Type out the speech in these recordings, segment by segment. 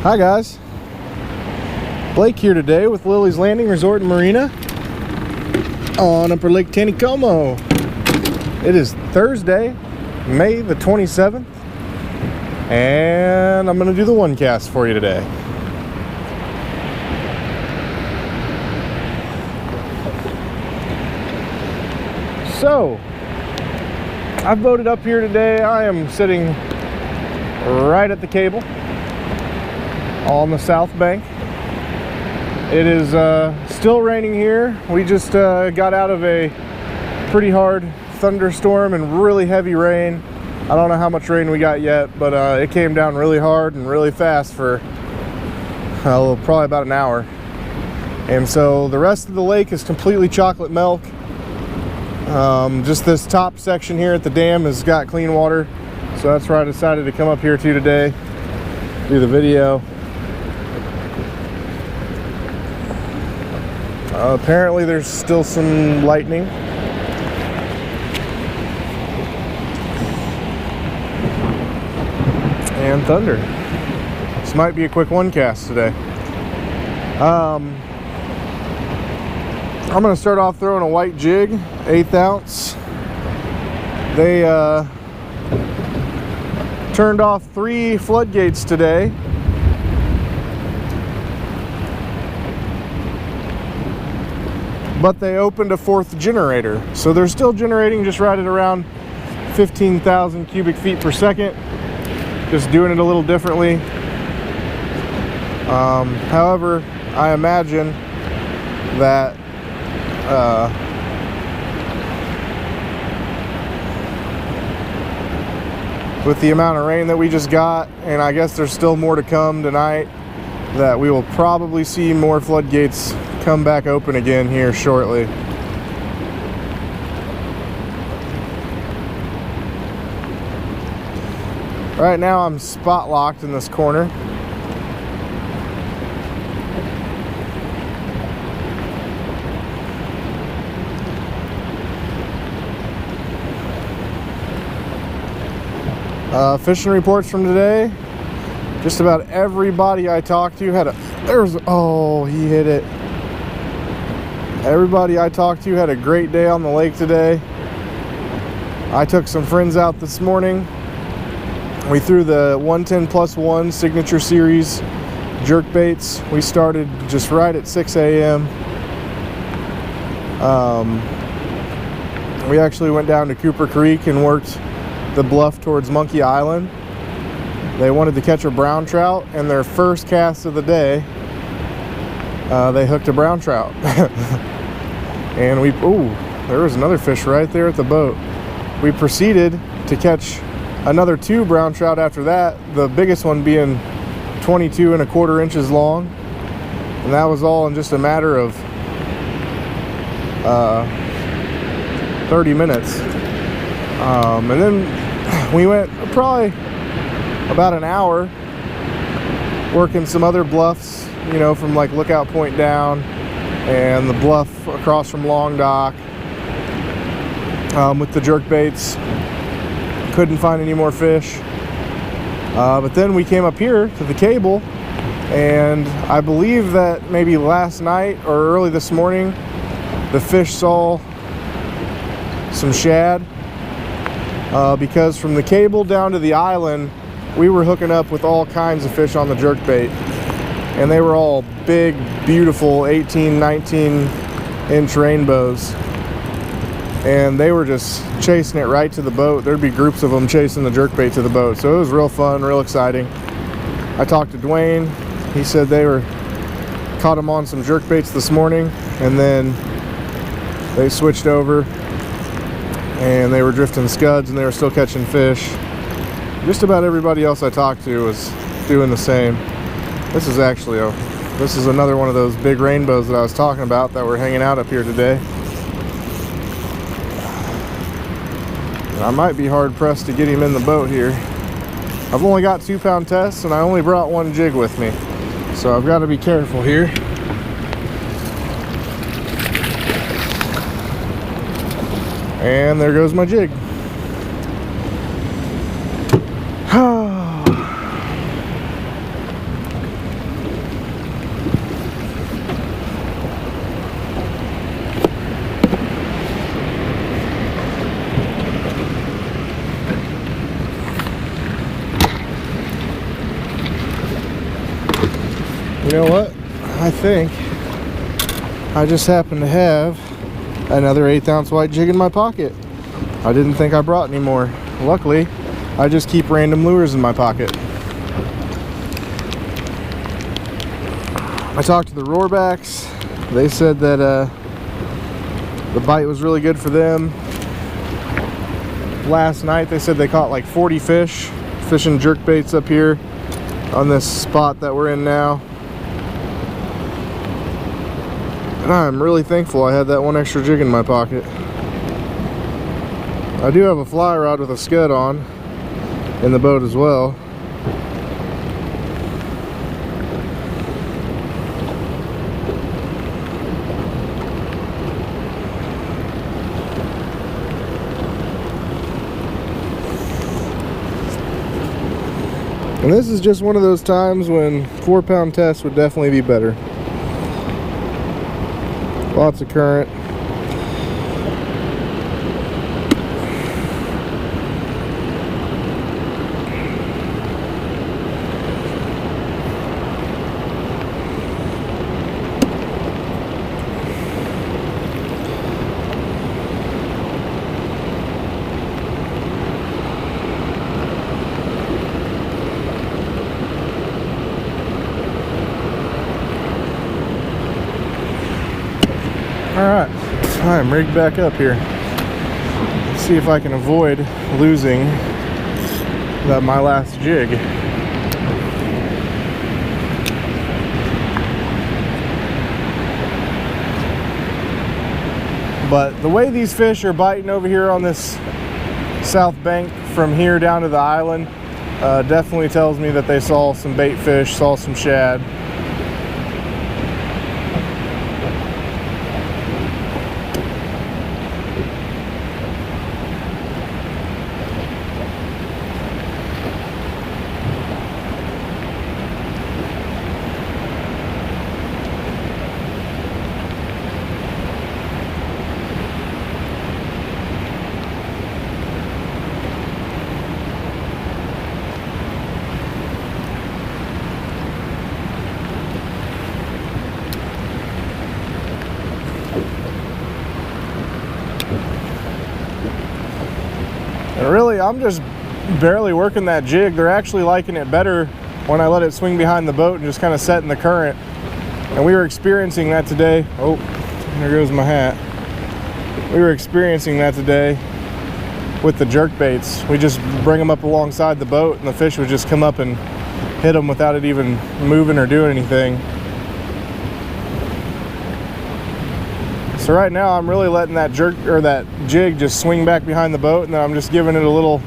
Hi guys, Blake here today with Lilley's Landing Resort and Marina on Upper Lake Taneycomo. It is Thursday, May the 27th, and I'm going to do the one cast for you today. So, I've boated up here today. I am sitting right at the cable on the south bank. It is still raining here. We just got out of a pretty hard thunderstorm and really heavy rain. I don't know how much rain we got yet, but it came down really hard and really fast for probably about an hour. And so the rest of the lake is completely chocolate milk. Just this top section here at the dam has got clean water, so that's where I decided to come up here to today, do the video. Apparently there's still some lightning. And thunder. This might be a quick one cast today. I'm going to start off throwing a white jig, 1/8 ounce. They turned off 3 floodgates today. But they opened a 4th generator. So they're still generating just right at around 15,000 cubic feet per second. Just doing it a little differently. However, I imagine that with the amount of rain that we just got, and I guess there's still more to come tonight, that we will probably see more floodgates come back open again here shortly. Right now I'm spot locked in this corner. Fishing reports from today. Just about everybody I talked to had oh, he hit it. Everybody I talked to had a great day on the lake today. I took some friends out this morning. We threw the 110+1 Signature Series jerk baits. We started just right at 6 a.m. We actually went down to Cooper Creek and worked the bluff towards Monkey Island. They wanted to catch a brown trout, and their first cast of the day, they hooked a brown trout. And there was another fish right there at the boat. We proceeded to catch another 2 brown trout after that, the biggest one being 22 1/4 inches long, and that was all in just a matter of 30 minutes. And then we went probably about an hour working some other bluffs, you know, from like Lookout Point down and the bluff across from Long Dock with the jerk baits. Couldn't find any more fish, but then we came up here to the cable, and I believe that maybe last night or early this morning the fish saw some shad, because from the cable down to the island we were hooking up with all kinds of fish on the jerk bait, and they were all big, beautiful 18, 19 inch rainbows, and they were just chasing it right to the boat. There'd be groups of them chasing the jerkbait to the boat, so it was real fun, real exciting. I talked to Dwayne. He said they caught them on some jerkbaits this morning, and then they switched over and they were drifting scuds, and they were still catching fish. Just about everybody else I talked to was doing the same. This is another one of those big rainbows that I was talking about that were hanging out up here today. I might be hard pressed to get him in the boat here. I've only got 2-pound tests, and I only brought 1 jig with me, so I've got to be careful here. And there goes my jig. You know what? I think I just happen to have another 1/8 ounce white jig in my pocket. I didn't think I brought any more. Luckily, I just keep random lures in my pocket. I talked to the Roarbacks. They said that the bite was really good for them. Last night they said they caught like 40 fish fishing jerk baits up here on this spot that we're in now. And I'm really thankful I had that one extra jig in my pocket. I do have a fly rod with a scud on in the boat as well. And this is just one of those times when 4-pound test would definitely be better. Lots of current. Alright, I'm rigged back up here. Let's see if I can avoid losing my last jig. But the way these fish are biting over here on this south bank from here down to the island definitely tells me that they saw some bait fish, saw some shad. And really, I'm just barely working that jig. They're actually liking it better when I let it swing behind the boat and just kind of set in the current. And we were experiencing that today. Oh, there goes my hat. We were experiencing that today with the jerk baits. We just bring them up alongside the boat and the fish would just come up and hit them without it even moving or doing anything. So right now I'm really letting that jerk or that jig just swing back behind the boat, and then I'm just giving it a little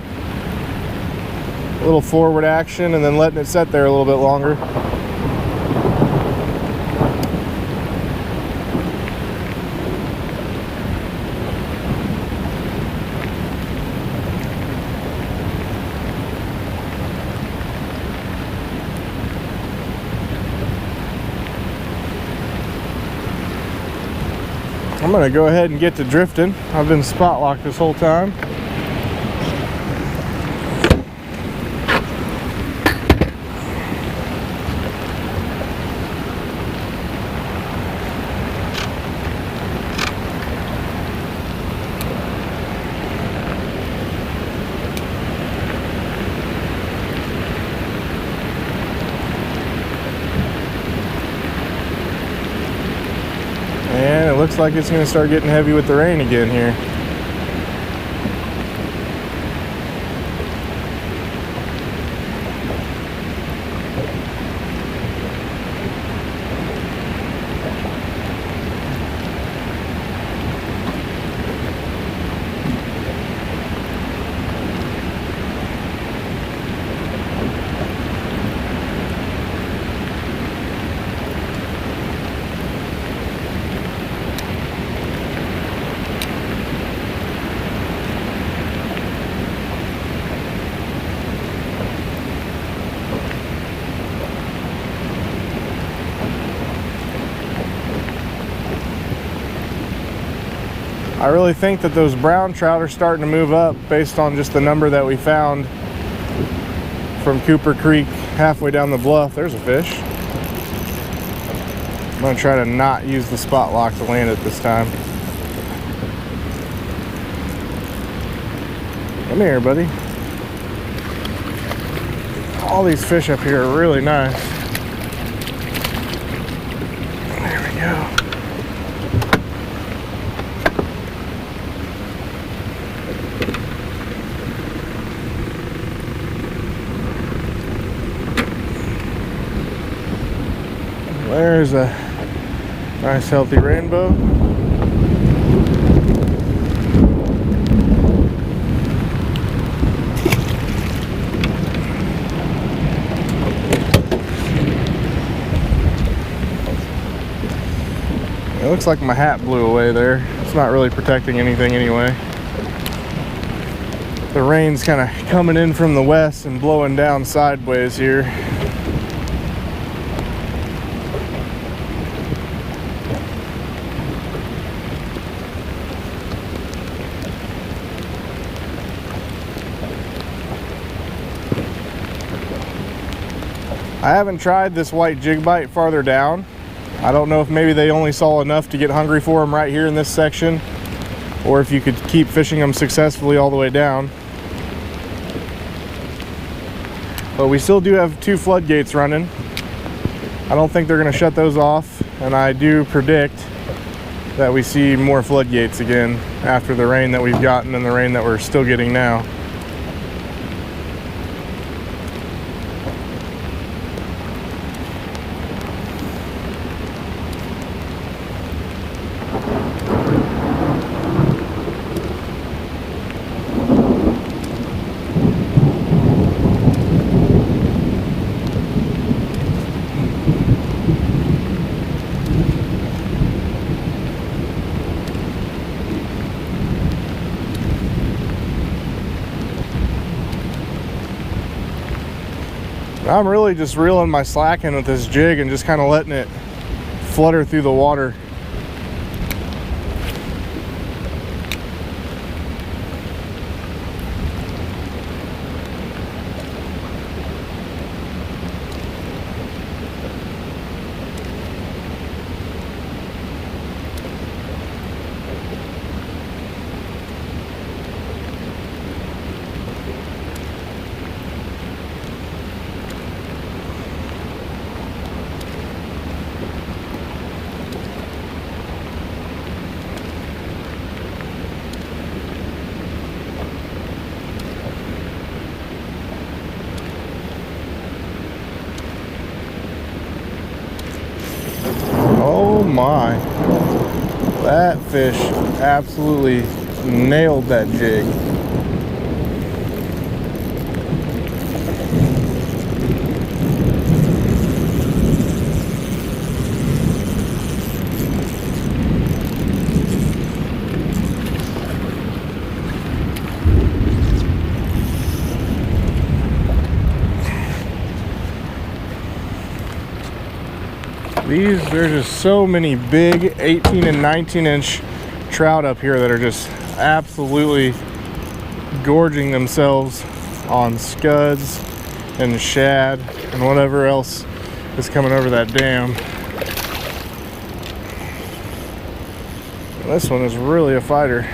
forward action and then letting it set there a little bit longer. I'm gonna go ahead and get to drifting. I've been spot locked this whole time. And it looks like it's going to start getting heavy with the rain again here. I really think that those brown trout are starting to move up based on just the number that we found from Cooper Creek halfway down the bluff. There's a fish. I'm gonna try to not use the spot lock to land it this time. Come here, buddy. All these fish up here are really nice. There we go. There's a nice healthy rainbow. It looks like my hat blew away there. It's not really protecting anything anyway. The rain's kind of coming in from the west and blowing down sideways here. I haven't tried this white jig bite farther down. I don't know if maybe they only saw enough to get hungry for them right here in this section, or if you could keep fishing them successfully all the way down. But we still do have 2 floodgates running. I don't think they're going to shut those off, and I do predict that we see more floodgates again after the rain that we've gotten and the rain that we're still getting now. I'm really just reeling my slack in with this jig and just kind of letting it flutter through the water. Oh my, that fish absolutely nailed that jig. There's just so many big 18 and 19 inch trout up here that are just absolutely gorging themselves on scuds and shad and whatever else is coming over that dam. This one is really a fighter.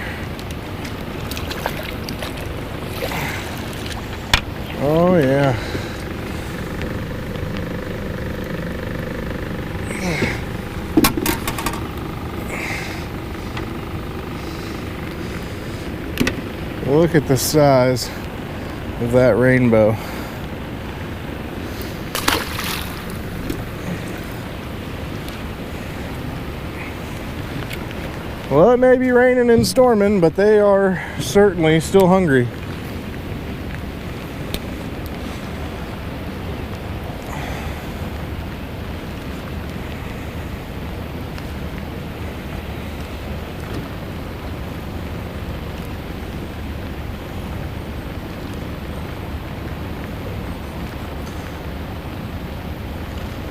Oh yeah. Look at the size of that rainbow. Well, it may be raining and storming, but they are certainly still hungry.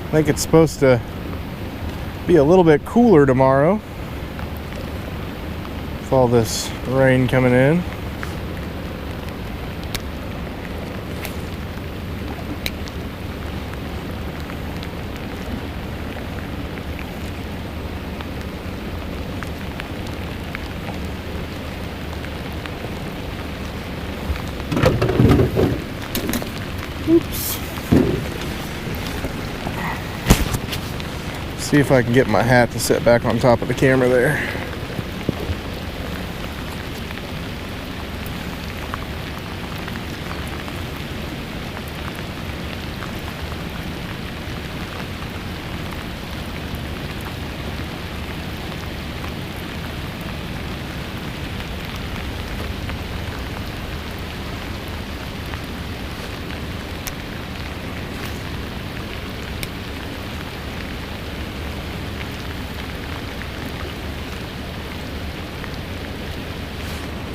I think it's supposed to be a little bit cooler tomorrow with all this rain coming in. Oops. See if I can get my hat to sit back on top of the camera there.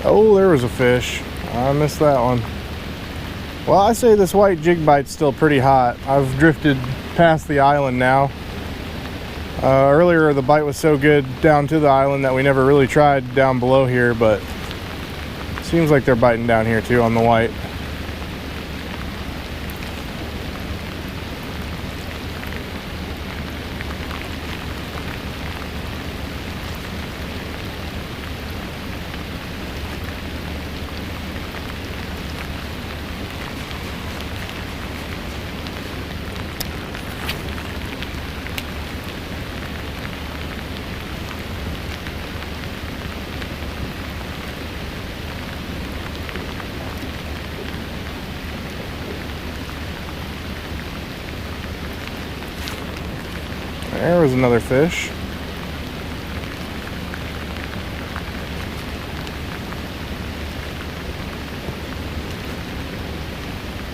Oh, there was a fish. I missed that one. Well, I say this white jig bite's still pretty hot. I've drifted past the island now. Earlier the bite was so good down to the island that we never really tried down below here, but it seems like they're biting down here too on the white. There was another fish.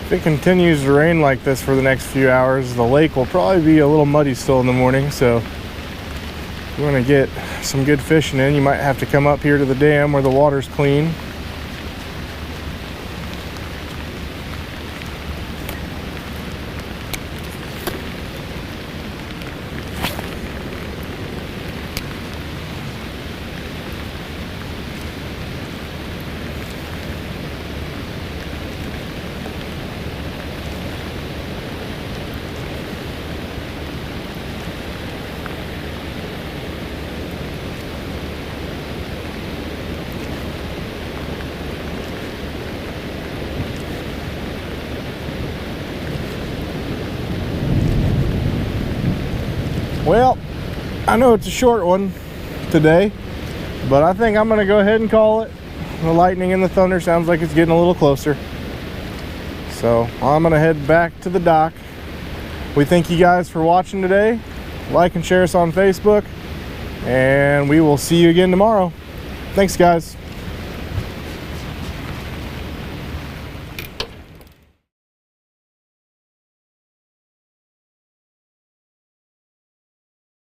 If it continues to rain like this for the next few hours, the lake will probably be a little muddy still in the morning, so if you want to get some good fishing in, you might have to come up here to the dam where the water's clean. Well, I know it's a short one today, but I think I'm going to go ahead and call it. The lightning and the thunder sounds like it's getting a little closer. So I'm going to head back to the dock. We thank you guys for watching today. Like and share us on Facebook, and we will see you again tomorrow. Thanks, guys.